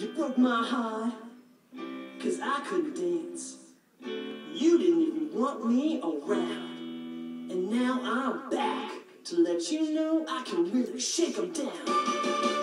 You broke my heart, 'cause I couldn't dance. You didn't even want me around. And now I'm back to let you know I can really shake 'em down.